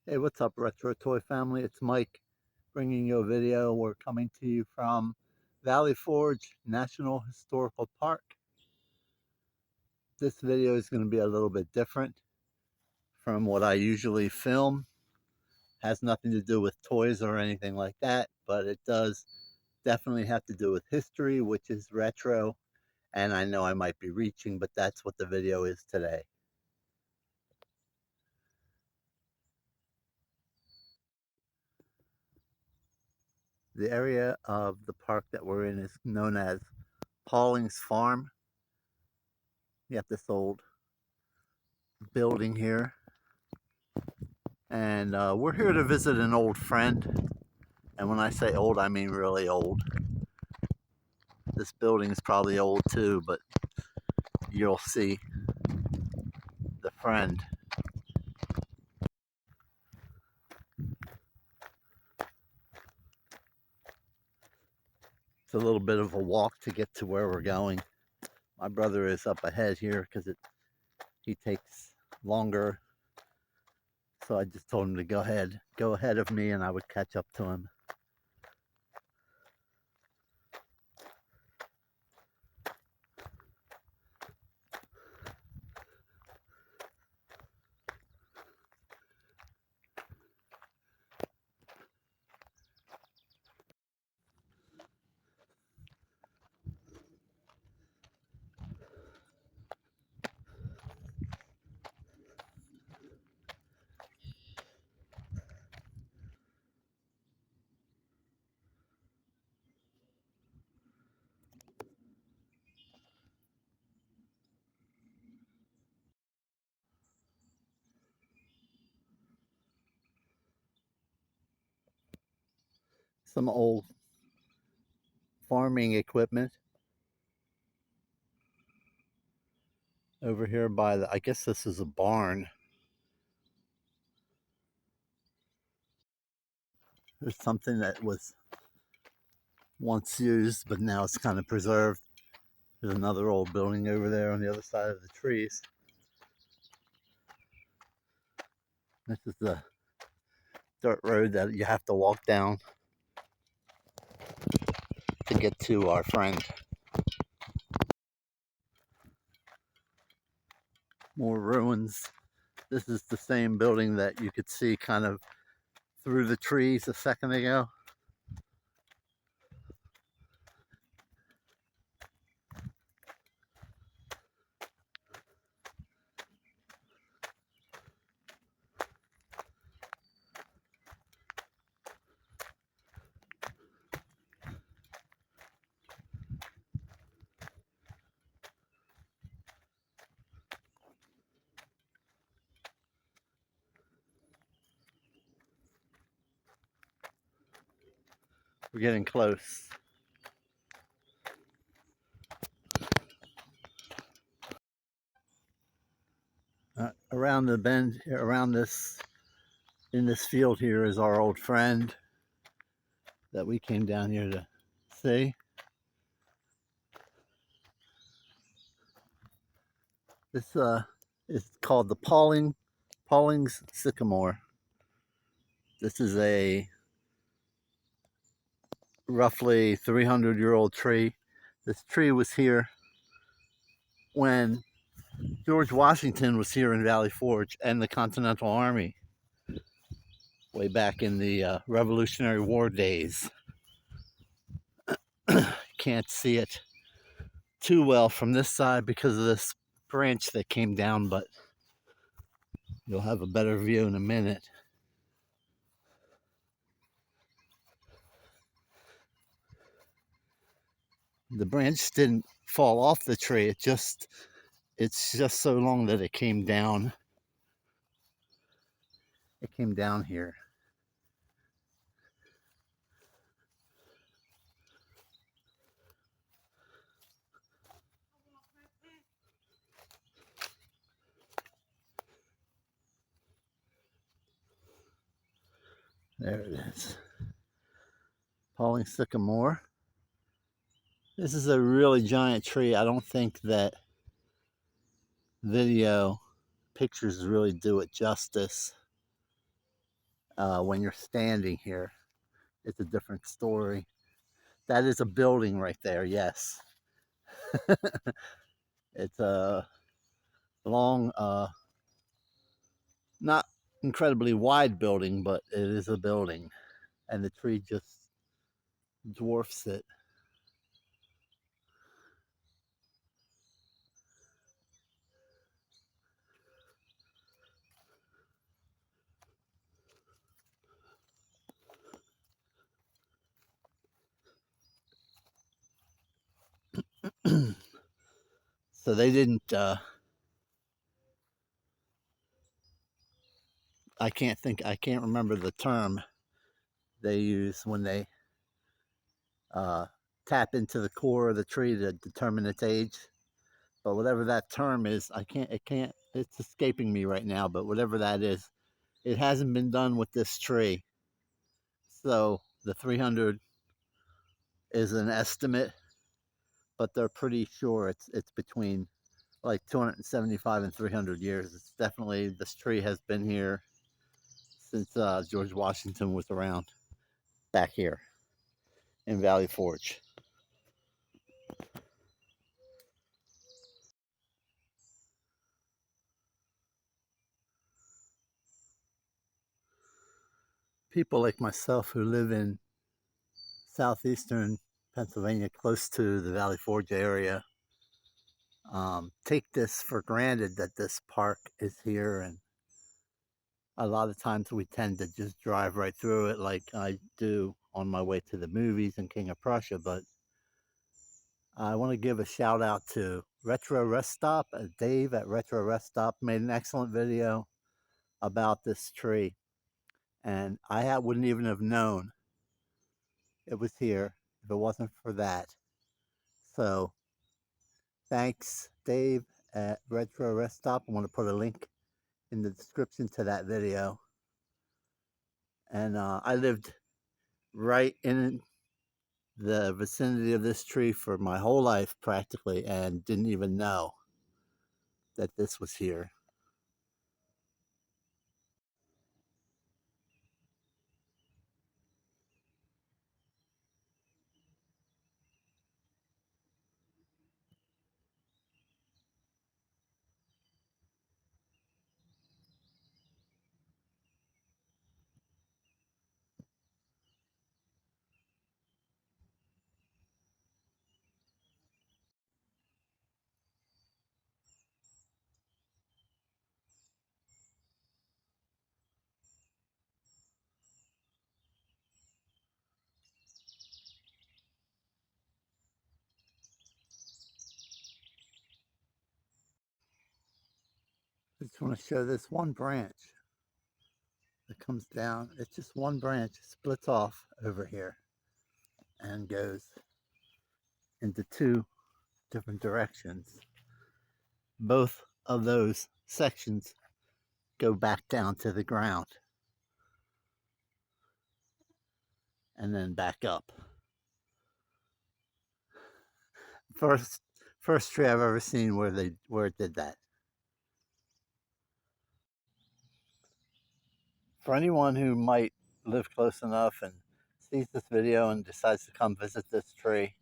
Hey, what's up, Retro Toy family? It's Mike bringing you a video. We're coming to you from Valley Forge National Historical Park. This video is going to be a little bit different from what I usually film. Has nothing to do with toys or anything like that, but it does definitely have to do with history, which is retro. And I know I might be reaching, but that's what the video is today. The area of the park that we're in is known as Pauling's Farm. You have this old building here, and we're here to visit an old friend. And when I say old, I mean really old. This building is probably old too, but you'll see the friend. It's a little bit of a walk to get to where we're going. My brother is up ahead here because he takes longer, so I just told him to go ahead of me, and I would catch up to him. Some old farming equipment over here by I guess this is a barn. There's something that was once used, but now it's kind of preserved. There's another old building over there on the other side of the trees. This is the dirt road that you have to walk down to get to our friend. More ruins. This is the same building that you could see kind of through the trees a second ago. We're getting close. Around the bend, around this, in this field here is our old friend that we came down here to see. This is called the Pauling's Sycamore. This is a roughly 300-year-old tree. This tree was here when George Washington was here in Valley Forge and the Continental Army way back in the Revolutionary War days. Can't see it too well from this side because of this branch that came down, but you'll have a better view in a minute. The branch didn't fall off the tree, it's just so long that it came down. It came down here. There it is. Pauling Sycamore. This is a really giant tree. I don't think that video pictures really do it justice. when you're standing here, it's a different story. That is a building right there, yes. It's a long, not incredibly wide building, but it is a building, and the tree just dwarfs it. So they didn't, I can't remember the term they use when they uh, tap into the core of the tree to determine its age. But whatever that term is, it's escaping me right now, but whatever that is, it hasn't been done with this tree. So the 300 is an estimate, but they're pretty sure it's between like 275 and 300 years. It's definitely, this tree has been here since George Washington was around back here in Valley Forge. People like myself who live in southeastern Pennsylvania, close to the Valley Forge area, take this for granted that this park is here, and a lot of times we tend to just drive right through it like I do on my way to the movies and King of Prussia. But I want to give a shout out to Retro Rest Stop. Dave at Retro Rest Stop made an excellent video about this tree, and wouldn't even have known it was here if it wasn't for that. So thanks, Dave at Retro Rest Stop. I want to put a link in the description to that video. And I lived right in the vicinity of this tree for my whole life practically, and didn't even know that this was here. I just want to show this one branch that comes down. It's just one branch, it splits off over here and goes into two different directions. Both of those sections go back down to the ground and then back up. First first tree I've ever seen where it did that. For anyone who might live close enough and sees this video and decides to come visit this tree,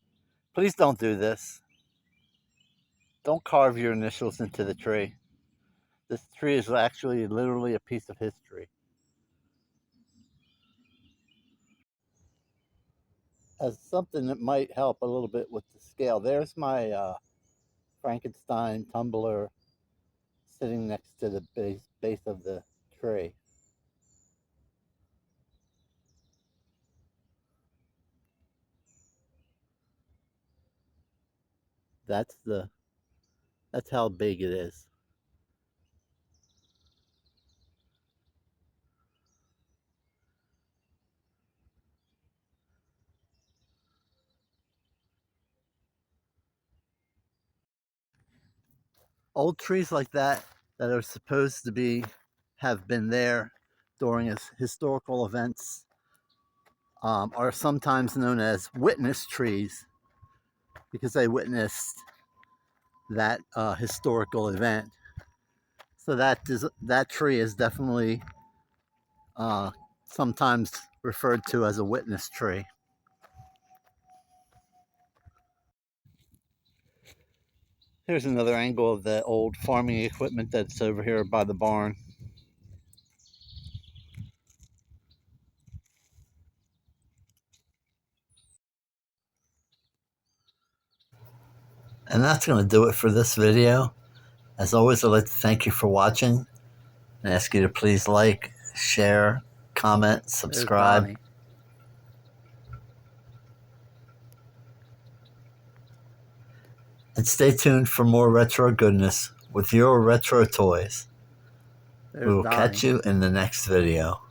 please don't do this. Don't carve your initials into the tree. This tree is actually literally a piece of history. As something that might help a little bit with the scale, there's my Frankenstein tumbler sitting next to the base of the tree. That's the that's how big it is. Old trees like that are supposed to have been there during historical events, are sometimes known as witness trees because they witnessed that historical event. So that tree is definitely sometimes referred to as a witness tree. Here's another angle of the old farming equipment that's over here by the barn. And that's going to do it for this video. As always, I'd like to thank you for watching and ask you to please like, share, comment, subscribe. And stay tuned for more retro goodness with your retro toys. We will catch you in the next video.